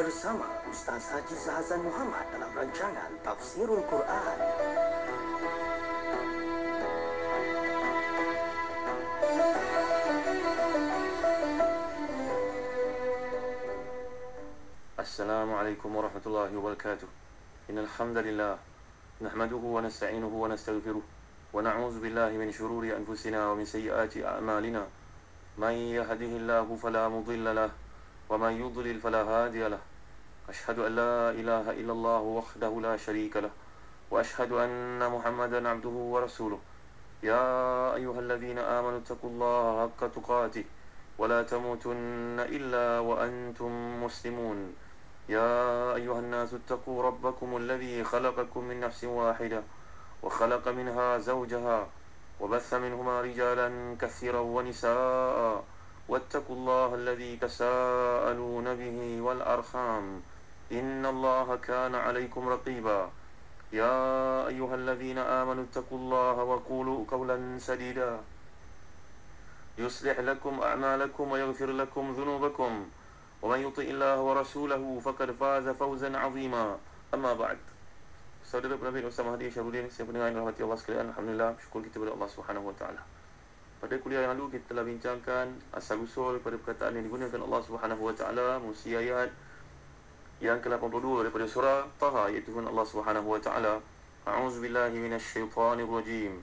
bersama Ustaz Haji Zahazan Muhammad dalam rancangan Tafsirul Quran. Assalamualaikum warahmatullahi wabarakatuh. Innal hamdalillah nahmaduhu wa nasta'inuhu wa nastaghfiruh wa na'udzu billahi min shururi anfusina wa min sayyiati a'malina. Man yahdihillahu fala mudilla lahu ومن يضلل فلا هادي له أشهد أن لا إله إلا الله وحده لا شريك له وأشهد أن محمدا عبده ورسوله يا أيها الذين آمنوا اتقوا الله حق تقاته ولا تموتن إلا وأنتم مسلمون يا أيها الناس اتقوا ربكم الذي خلقكم من نفس واحدة وخلق منها زوجها وبث منهما رجالا كثيرا ونساء واتقوا الله الذي تساءلون به والأرحام إن الله كان عليكم رقيبا يا أيها الذين آمنوا اتقوا الله وقولوا قولا سديدا يصلح لكم أعمالكم ويغفر لكم ذنوبكم ومن يطع الله ورسوله فقد فاز فوزا عظيما أما بعد. Saudara Nabi Ustaz Mahdi Syarudin, saya pendengar yang dirahmati Allah sekalian, alhamdulillah, syukur kita kepada Allah Subhanahu wa taala. Pada kuliah yang lalu kita telah bincangkan asal-usul pada perkataan yang digunakan Allah Subhanahu wa taala musi ayat yang ke-82 daripada surah Taha, iaitu firman Allah Subhanahu wa taala, A'udzu billahi minasyaitonir rajim.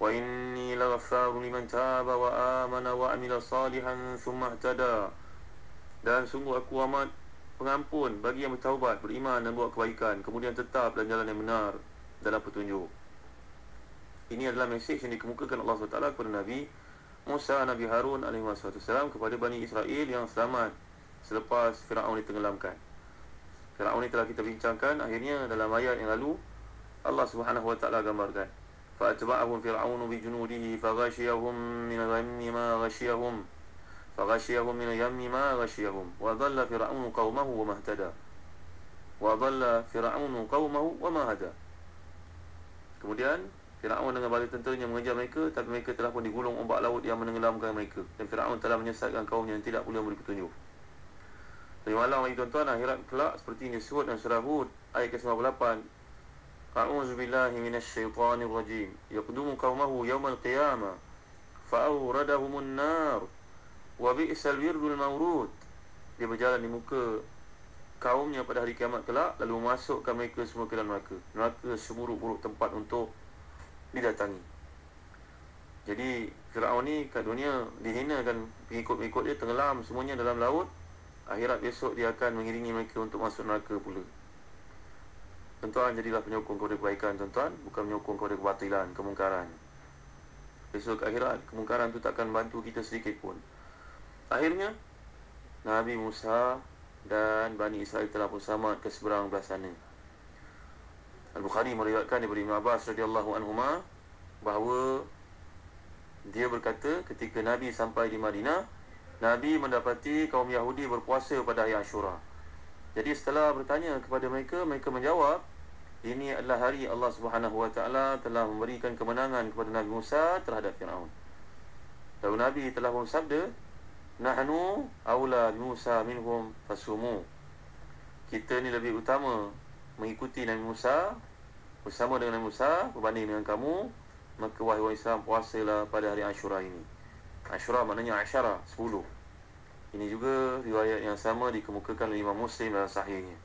Wa inni laghaffarun liman taba wa amana wa amila salihan thumma ihtada. Dan sungguh aku amat pengampun bagi yang bertaubat, beriman dan buat kebaikan, kemudian tetap dalam jalan yang benar dalam petunjuk. Ini adalah mesej yang dikemukakan Allah SWT kepada Nabi Musa, Nabi Harun alaihissalam kepada Bani Israel yang selamat selepas Fir'aun ditenggelamkan. Fir'aun ini telah kita bincangkan. Akhirnya dalam ayat yang lalu Allah SWT gambarkan, fa'atba'ahum fir'aunu bijunudihi faghashiyahum minal yammi ma ghashiyahum faghashiyahum minal yammi ma ghashiyahum wa dhalla fir'aunu qaumahu wa mahtada wa dhalla fir'aunu qaumahu wa mahada. Kemudian Fir'aun dengan bala tenteranya mengejar mereka, tapi mereka telah pun digulung ombak laut yang menenggelamkan mereka, dan Fir'aun telah menyesatkan kaumnya yang tidak boleh memberi petunjuk. Dari malam lagi tuan-tuan, akhirat kelak seperti ini disebut dalam surah Hud ayat ke-98. A'udzu billahi minasyaitonir rajim. Yaqdumu qaumahu yawmal qiyamah fa'awradahumun nar wa bi'sal wirdul mawrud. Dia berjalan di muka kaumnya pada hari kiamat kelak, lalu memasukkan mereka semua ke dalam neraka. Neraka seburuk-buruk tempat untuk didatangi. Jadi Fir'aun ni kat dunia dihinakan, pengikut-pengikut dia tenggelam semuanya dalam laut. Akhirat besok dia akan mengiringi mereka untuk masuk neraka pula. Tuan-tuan, jadilah penyokong kepada kebaikan tuan-tuan, bukan menyokong kepada kebatilan, kemungkaran. Besok akhirat kemungkaran tu takkan bantu kita sedikit pun. Akhirnya Nabi Musa dan Bani Israel telah pun selamat ke seberang belah sana. Al-Bukhari meriwayatkan daripada Ibn Abbas radhiyallahu anhuma bahawa dia berkata, ketika Nabi sampai di Madinah, Nabi mendapati kaum Yahudi berpuasa pada hari Ashura. Jadi setelah bertanya kepada mereka, mereka menjawab, ini adalah hari Allah Subhanahu wa taala telah memberikan kemenangan kepada Nabi Musa terhadap Firaun. Lalu Nabi telah bersabda, nahnu aula Musa minhum fasumu. Kita ni lebih utama mengikuti Nabi Musa, bersama dengan Nabi Musa berbanding dengan kamu, maka wahai orang Islam, puasalah pada hari Ashura ini. Ashura maknanya Asyara, 10. Ini juga riwayat yang sama dikemukakan oleh Imam Muslim dalam sahihnya.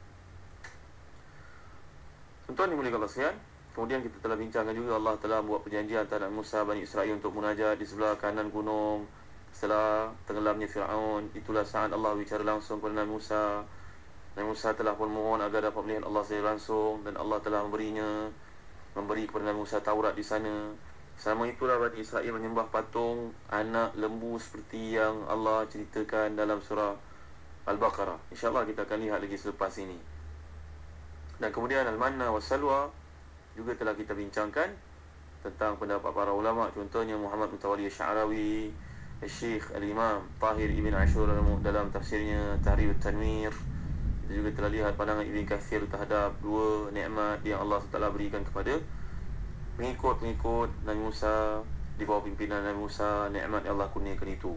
Tuan-tuan dimuliakan Allah sekalian, kemudian kita telah bincangkan juga Allah telah buat perjanjian antara Musa Bani Israel untuk munajat di sebelah kanan gunung setelah tenggelamnya Fir'aun. Itulah saat Allah bicara langsung kepada Nabi Musa. Nabi Musa telah pun mohon agar dapat melihat Allah secara langsung, dan Allah telah memberi kepada Nabi Musa Taurat di sana. Selama itulah Bani Israel menyembah patung anak lembu seperti yang Allah ceritakan dalam surah Al-Baqarah. InsyaAllah kita akan lihat lagi selepas ini. Dan kemudian Al-Manna wa Salwa juga telah kita bincangkan tentang pendapat para ulama, contohnya Muhammad Mutawalli Sya'rawi, Syekh Al-Imam Tahir Ibn Ashur dalam tafsirnya Tahrir Tanwir. Kita juga telah lihat pandangan Ibn Kathir terhadap dua nikmat yang Allah SWT berikan kepada pengikut-pengikut Nabi Musa di bawah pimpinan Nabi Musa, nikmat yang Allah kurniakan itu.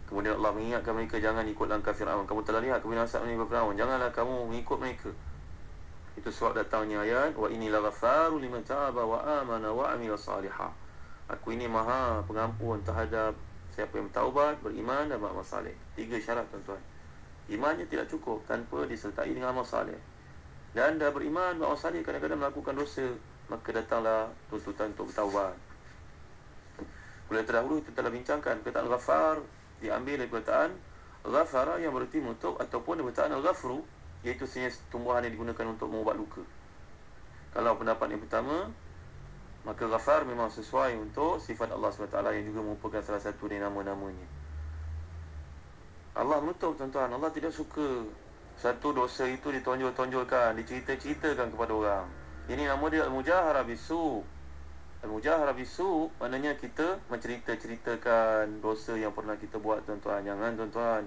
Kemudian Allah mengingatkan mereka, jangan ikut langkah Fir'aun. Kamu telah lihat kebinasaan mereka Fir'aun, janganlah kamu mengikut mereka. Itu sebab datangnya ayat, wa inni laghaffaru liman taba wa amana wa amila salihah. Aku ini maha pengampun terhadap siapa yang bertaubat, beriman dan beramal saleh. 3 syarat tuan-tuan. Imannya tidak cukup tanpa disertai dengan amal saleh. Dan dah beriman, beramal saleh, kadang-kadang melakukan dosa, maka datanglah tuntutan untuk bertaubat. Kuliah terdahulu kita telah bincangkan perkataan ghafar diambil dari perkataan ghafara yang berarti menutup, ataupun dari perkataan al-ghafru, iaitu sejenis tumbuhan yang digunakan untuk mengubat luka. Kalau pendapat yang pertama, maka ghafar memang sesuai untuk sifat Allah SWT yang juga merupakan salah satu dari nama-namanya. Allah menutup tuan-tuan. Allah tidak suka satu dosa itu ditonjol-tonjolkan, dicerita-ceritakan kepada orang. Ini nama dia al-mujahara bisu. Al-mujahara bisu maknanya kita mencerita-ceritakan dosa yang pernah kita buat tuan-tuan. Jangan tuan-tuan.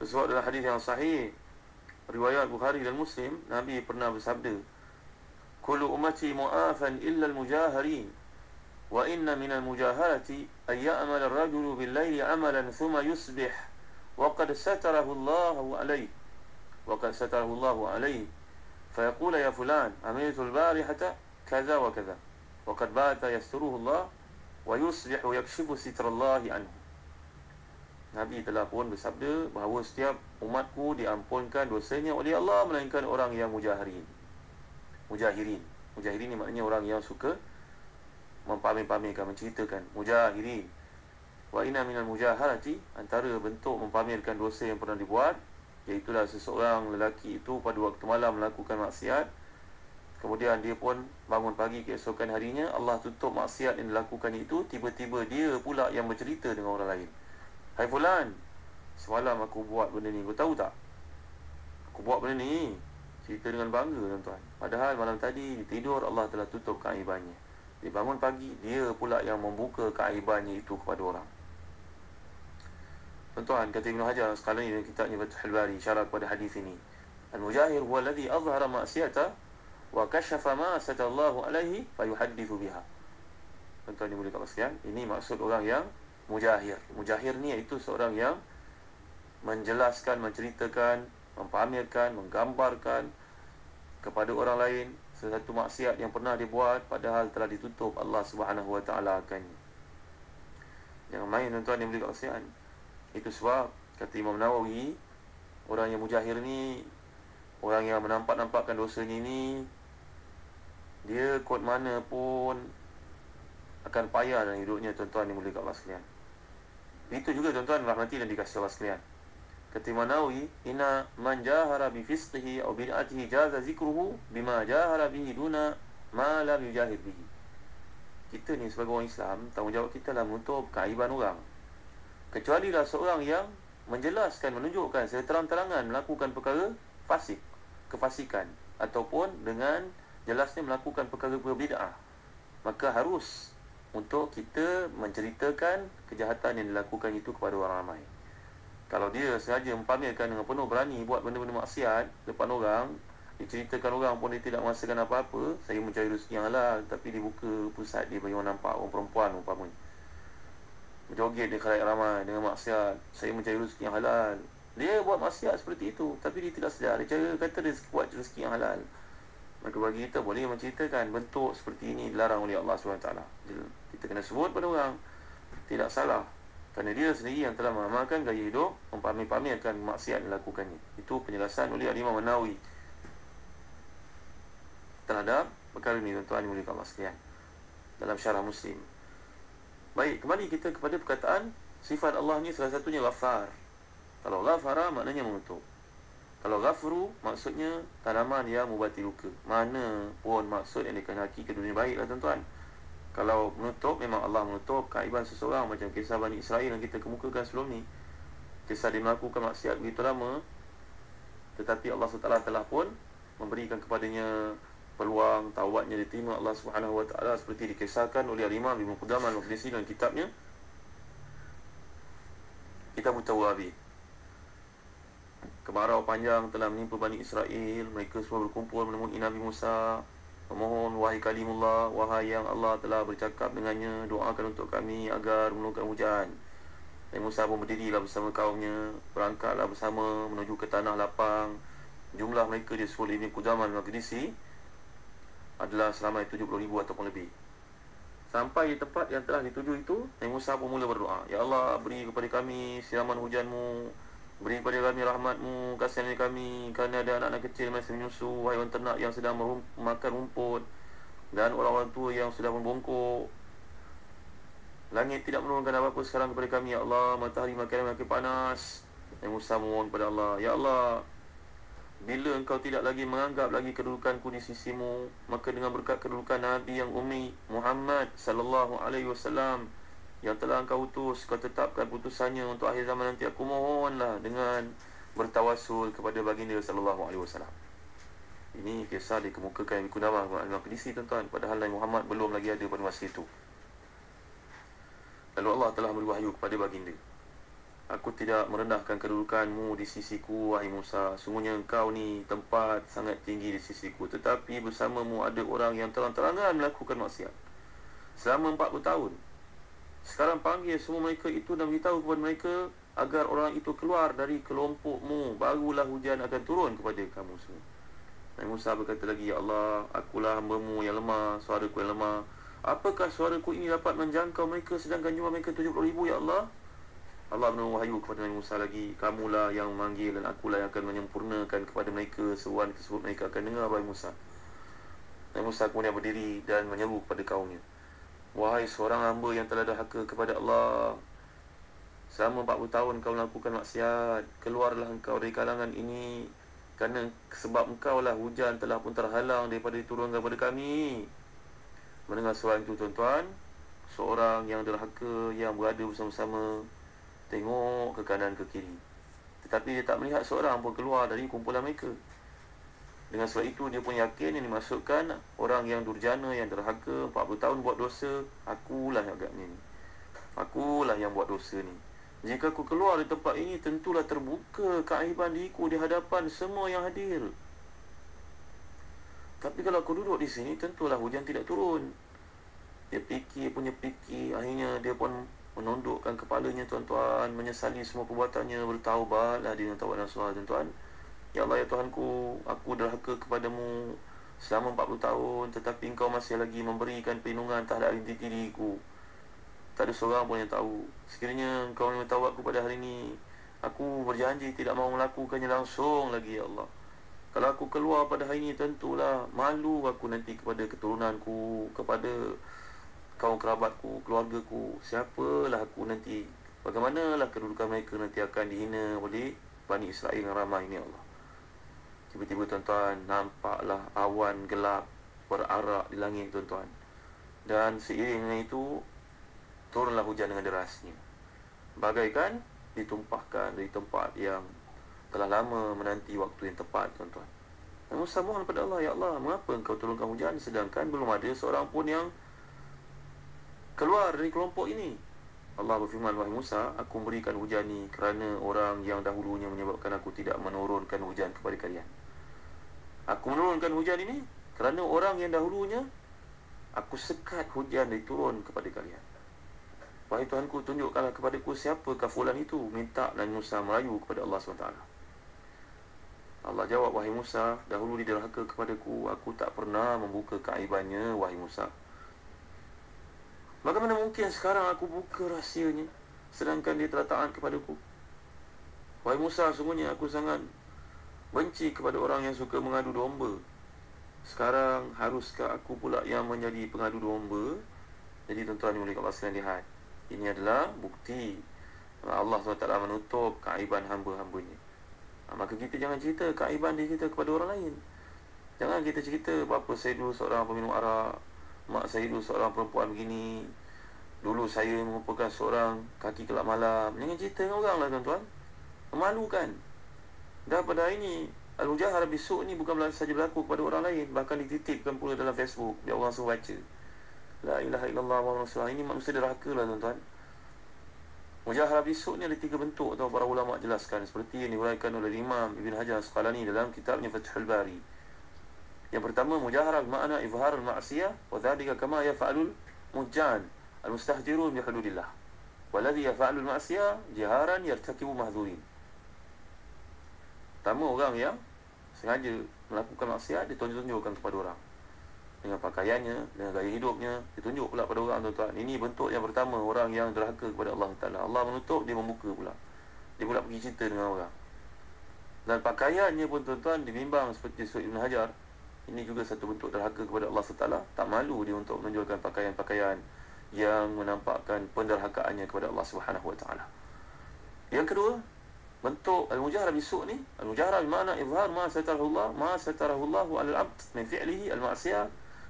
Sebab dalam hadis yang sahih riwayat Bukhari dan Muslim, Nabi pernah bersabda, kullu ummati mu'afan illa al-mujahirin, wa inna minal mujaharati ay ya'mal ar-rajulu bil-laili 'amalan thumma yusbih wa qad satarahu Allahu alayhi fa yaqulu ya fulan amiltu al-barihata kaza wa kaza wa qad bata yasturuhu Allah wa yusbihu yakshifu sitrallahi anhu. Nabi telah pun bersabda bahawa setiap umatku diampunkan dosanya oleh Allah melainkan orang yang mujahirin. Mujahirin ni maknanya orang yang suka mempamer-pamerkan, menceritakan. Mujahirin. Wa inna minal mujaharati, antara bentuk mempamerkan dosa yang pernah dibuat, iaitulah seseorang lelaki itu pada waktu malam melakukan maksiat, kemudian dia pun bangun pagi keesokan harinya, Allah tutup maksiat yang dilakukannya itu, tiba-tiba dia pula yang bercerita dengan orang lain. Hai fulan, semalam aku buat benda ni, kau tahu tak? Aku buat benda ni. Cerita dengan bangga tuan-tuan. Padahal malam tadi tidur Allah telah tutup keaibannya. Dia bangun pagi, dia pula yang membuka keaibannya itu kepada orang. Tuan-tuan, kata Ibn Hajar sekali dalam kitabnya Fathul Bari, syarah kepada hadis ini. Al-mujahir huwa alladhi azhara ma'siyata wa kashafa ma satallahu alaihi fa yuhaddithu biha. Tuan-tuan dimuliakan sekalian, ini maksud orang yang mujahir. Mujahir ni iaitu seorang yang menjelaskan, menceritakan, mempamerkan, menggambarkan kepada orang lain sesuatu maksiat yang pernah dibuat padahal telah ditutup Allah Subhanahu Wa Taala akannya. Jangan main tuan-tuan yang beri kasihan. Itu sebab kata Imam Nawawi, orang yang mujahir ni, orang yang menampak-nampakkan dosanya ni, dia kot mana pun akan payah dalam hidupnya tuan-tuan yang beri kasihan. Itu juga tuan-tuan rahmati dan dikasihi Allah sekalian. Kata Imam Nawawi, inna man jahara bi fisqihi aw bid'atihi jaza zikruhu bima jahara bihi duna ma lam yujahir bihi. Kita ni sebagai orang Islam, tanggungjawab kita lah menutup keaiban orang. Kecualilah seorang yang menjelaskan, menunjukkan secara terang-terangan melakukan perkara fasik, kefasikan, ataupun dengan jelasnya melakukan perkara berbid'ah, maka harus untuk kita menceritakan kejahatan yang dilakukan itu kepada orang ramai. Kalau dia sengaja mempamerkan dengan penuh berani buat benda-benda maksiat depan orang, diceritakan orang pun dia tidak merasakan apa-apa, saya mencari rezeki yang halal, tapi dibuka pusat dia bagi orang nampak, orang perempuan umpamanya berjoget di khalayak ramai dengan maksiat, saya mencari rezeki yang halal. Dia buat maksiat seperti itu, tapi dia tidak sedar, dia kata dia buat rezeki yang halal. Maka bagi kita boleh menceritakan bentuk seperti ini dilarang oleh Allah SWT. Kita kena sebut pada orang, tidak salah, kerana dia sendiri yang telah mengamalkan gaya hidup mempamer-pamerkan maksiat yang dilakukannya. Itu penjelasan oleh Imam Nawawi terhadap perkara ini tuan-tuan yang dimuliakan Allah sekalian dalam syarah Muslim. Baik, kembali kita kepada perkataan sifat Allah ni salah satunya ghafar. Kalau ghafara maknanya menutup. Kalau ghafru maksudnya tanaman yang mubati luka. Mana pun maksud yang dikehendaki ke dunia baiklah tuan-tuan. Kalau menutup, memang Allah menutup keaiban seseorang, macam kisah Bani Israel yang kita kemukakan sebelum ni. Kisah dia melakukan maksiat begitu lama, tetapi Allah SWT telah pun memberikan kepadanya peluang, taubatnya diterima Allah SWT, seperti dikisahkan oleh Imam Ibn Qudamah Al-Maqdisi dalam kitabnya Kitab At-Tawabi. Kemarau panjang telah menimpa Bani Israel. Mereka semua berkumpul menemui Nabi Musa, memohon, wahai kalimullah, wahai yang Allah telah bercakap dengannya, doakan untuk kami agar menurunkan hujan. Nabi Musa pun berdirilah bersama kaumnya, berangkatlah bersama menuju ke tanah lapang. Jumlah mereka di Sul Ibn Qudaman Maqdisi adalah selama 70,000 ataupun lebih. Sampai di tempat yang telah dituju itu, Nabi Musa pun mula berdoa, Ya Allah, beri kepada kami siraman hujanmu, beri kepada kami rahmatmu, kasihani kami, kerana ada anak-anak kecil masih menyusu, haiwan ternak yang sedang makan rumput, dan orang-orang tua yang sudah membongkok. Langit tidak menurunkan apa-apa sekarang kepada kami, Ya Allah. Matahari makin panas. Nabi Musa mohon kepada Allah, Ya Allah, bila engkau tidak lagi menganggap lagi kedudukanku di sisimu, maka dengan berkat kedudukan Nabi yang ummi Muhammad sallallahu alaihi wasallam yang telah engkau utus, kau tetapkan putusannya untuk akhir zaman nanti. Aku mohonlah dengan bertawasul kepada baginda sallallahu alaihi wasallam. Ini kisah dikemukakan di Qudamah Al-Maqdisi, tuan-tuan, padahal Nabi Muhammad belum lagi ada pada masa itu. Lalu Allah telah beri wahyu kepada baginda, Aku tidak merendahkan kedudukanmu di sisiku, wahai Musa. Sungguhnya engkau ni tempat sangat tinggi di sisiku, tetapi bersamamu ada orang yang terang-terangan melakukan maksiat selama 40 tahun. Sekarang panggil semua mereka itu dan beritahu kepada mereka agar orang itu keluar dari kelompokmu, barulah hujan akan turun kepada kamu semua. Nabi Musa berkata lagi, Ya Allah, akulah hamba-Mu yang lemah, suaraku yang lemah. Apakah suaraku ini dapat menjangkau mereka sedangkan jumlah mereka 70,000, Ya Allah? Allah menolong wahyu kepada Nabi Musa lagi, kamulah yang memanggil dan akulah yang akan menyempurnakan kepada mereka seruan tersebut, mereka akan dengar, wahai Musa. Nabi Musa kemudian berdiri dan menyeru kepada kaumnya, Wahai seorang hamba yang telah derhaka kepada Allah, selama 40 tahun kau melakukan maksiat, keluarlah engkau dari kalangan ini, kerana sebab engkau lah hujan telah pun terhalang daripada diturunkan kepada kami. Mendengar suara itu, tuan-tuan, seorang yang derhaka yang berada bersama-sama tengok ke kanan ke kiri, tetapi dia tak melihat seorang pun keluar dari kumpulan mereka. Dengan sebab itu dia pun yakin yang dimaksudkan orang yang durjana, yang derhaka, 40 tahun buat dosa, akulah agaknya ni, akulah yang buat dosa ni. Jika aku keluar dari tempat ini, tentulah terbuka keaiban diriku di hadapan semua yang hadir. Tapi kalau aku duduk di sini, tentulah hujan tidak turun. Dia punya fikir, akhirnya dia pun menundukkan kepalanya, tuan-tuan, menyesali semua perbuatannya, bertaubatlah dia dengan taubat nasuha, tuan-tuan. Ya Allah, ya Tuhanku, aku derhaka kepadamu selama 40 tahun, tetapi engkau masih lagi memberikan perlindungan terhadap diriku. Tak ada seorang pun yang tahu. Sekiranya engkau menerima taubatku pada hari ini, aku berjanji tidak mahu melakukannya langsung lagi, Ya Allah. Kalau aku keluar pada hari ini, tentulah malu aku nanti kepada keturunanku, kepada kaum kerabatku, keluargaku. Siapalah aku nanti? Bagaimanalah kedudukan mereka nanti akan dihina oleh Bani Israel yang ramai ini, Allah. Tiba-tiba, tuan-tuan, nampaklah awan gelap berarak di langit, tuan-tuan. Dan seiring dengan itu, turunlah hujan dengan derasnya, bagaikan ditumpahkan dari tempat yang telah lama menanti waktu yang tepat, tuan-tuan. Nabi Musa mohon kepada Allah, Ya Allah, mengapa engkau turunkan hujan sedangkan belum ada seorang pun yang keluar dari kelompok ini? Allah berfirman, Wahai Musa, aku memberikan hujan ni kerana orang yang dahulunya menyebabkan aku tidak menurunkan hujan kepada kalian. Aku menurunkan hujan ini kerana orang yang dahulunya aku sekat hujan dari turun kepada kalian. Wahai Tuhanku, tunjukkanlah kepadaku siapakah fulan itu. Minta Nabi Musa merayu kepada Allah SWT. Allah jawab, Wahai Musa, dahulu dia derhaka kepadaku, aku tak pernah membuka keaibannya, wahai Musa. Bagaimana mungkin sekarang aku buka rahsianya sedangkan dia telah taat kepadaku? Wahai Musa, sungguhnya aku sangat benci kepada orang yang suka mengadu domba. Sekarang haruskah aku pula yang menjadi pengadu domba? Jadi tuan-tuan yang mulia Allah sekalian, lihat, ini adalah bukti Allah SWT menutup keaiban hamba-hambanya. Maka kita jangan cerita keaiban diri kita kepada orang lain. Jangan kita cerita, bapa saya dulu seorang peminum arak, mak saya dulu seorang perempuan begini, dulu saya merupakan seorang kaki kelab malam. Jangan cerita dengan orang lah, tuan-tuan. Memalukan. Dan pada hari ini, Al-Mujahara besok ni bukan saja berlaku kepada orang lain, bahkan dititipkan pula dalam Facebook, biar orang suruh baca. La ilaha illallah Muhammad Rasulullah. Ini manusia derhaka lah, tuan-tuan. Mujahara besok ni ada 3 bentuk, atau para ulama jelaskan, seperti yang diuraikan oleh Imam Ibn Hajar Asqalani dalam kitabnya Fathul Bari. Yang pertama, mujahara bermakna izharul ma'siyah, wa dhalika kama yaf'alul mujjan al-mustahjirun bi hududillah. Walladhi yaf'alul ma'siyah jiharan yartakibu mahdhurin. Pertama, orang yang sengaja melakukan maksiat, dia tunjuk-tunjukkan kepada orang dengan pakaiannya, dengan gaya hidupnya, ditunjuk pula pada orang, tuan-tuan. Ini bentuk yang pertama, orang yang derhaka kepada Allah Ta'ala. Allah menutup, dia membuka pula. Dia pula pergi cerita dengan orang. Dan pakaiannya pun, tuan-tuan, dimimbang seperti Syekh Ibn Hajar. Ini juga satu bentuk derhaka kepada Allah Ta'ala. Tak malu dia untuk menunjukkan pakaian-pakaian yang menampakkan penderhakaannya kepada Allah Subhanahu Wa Ta'ala. Yang kedua, bentuk al-mujaharah bisuk ni, al-mujaharah bermakna izhar ma satarahullah, ma satarahullahu al-abd min fi'lihi al-ma'siyah,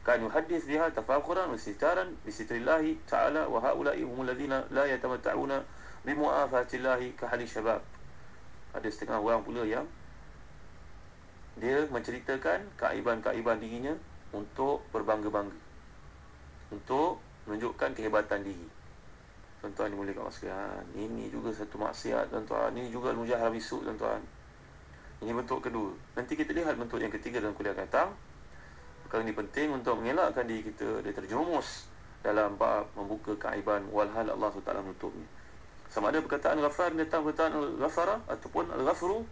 kan yuhaddith biha tafakhuran wa sitaran bi sitrillahi ta'ala, wa haula'i humul ladzina la yatamatta'una bi mu'afatillahi ka hadis syabab. Ada setengah orang pula yang dia menceritakan keaiban-keaiban dirinya untuk berbangga-bangga, untuk menunjukkan kehebatan diri. Tuan-tuan dimuliakan Allah sekalian, ini juga satu maksiat, tuan-tuan. Ini juga al-mujaharah bisuk, tuan-tuan. Ini bentuk kedua. Nanti kita lihat bentuk yang ketiga dalam kuliah akan datang. Perkara ini penting untuk mengelakkan diri kita dari terjerumus dalam bab membuka keaiban walhal Allah SWT menutupnya. Sama ada perkataan ghafar datang perkataan al-ghafara ataupun al-ghafru,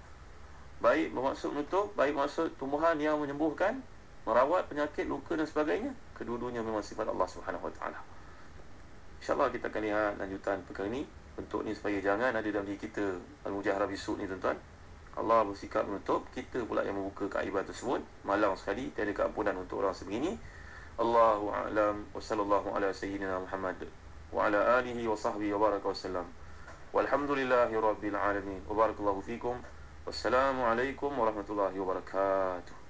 baik bermaksud menutup, baik maksud tumbuhan yang menyembuhkan, merawat penyakit, luka dan sebagainya. Kedua-duanya memang sifat Allah SWT. InsyaAllah kita akan lihat lanjutan perkara ini, bentuk ni, supaya jangan ada dalam diri kita al-mujaharah bisuk ni, tuan-tuan. Allah bersikap menutup, kita pula yang membuka keaiban tersebut. Malang sekali, tiada keampunan untuk orang sebegini. Allahu a'lam wa sallallahu ala sayyidina Muhammad wa ala alihi wa sahbihi wa baraka wa sallam. Walhamdulillahi rabbil alamin. Wa barakallahu fikum. Wassalamualaikum warahmatullahi wabarakatuh.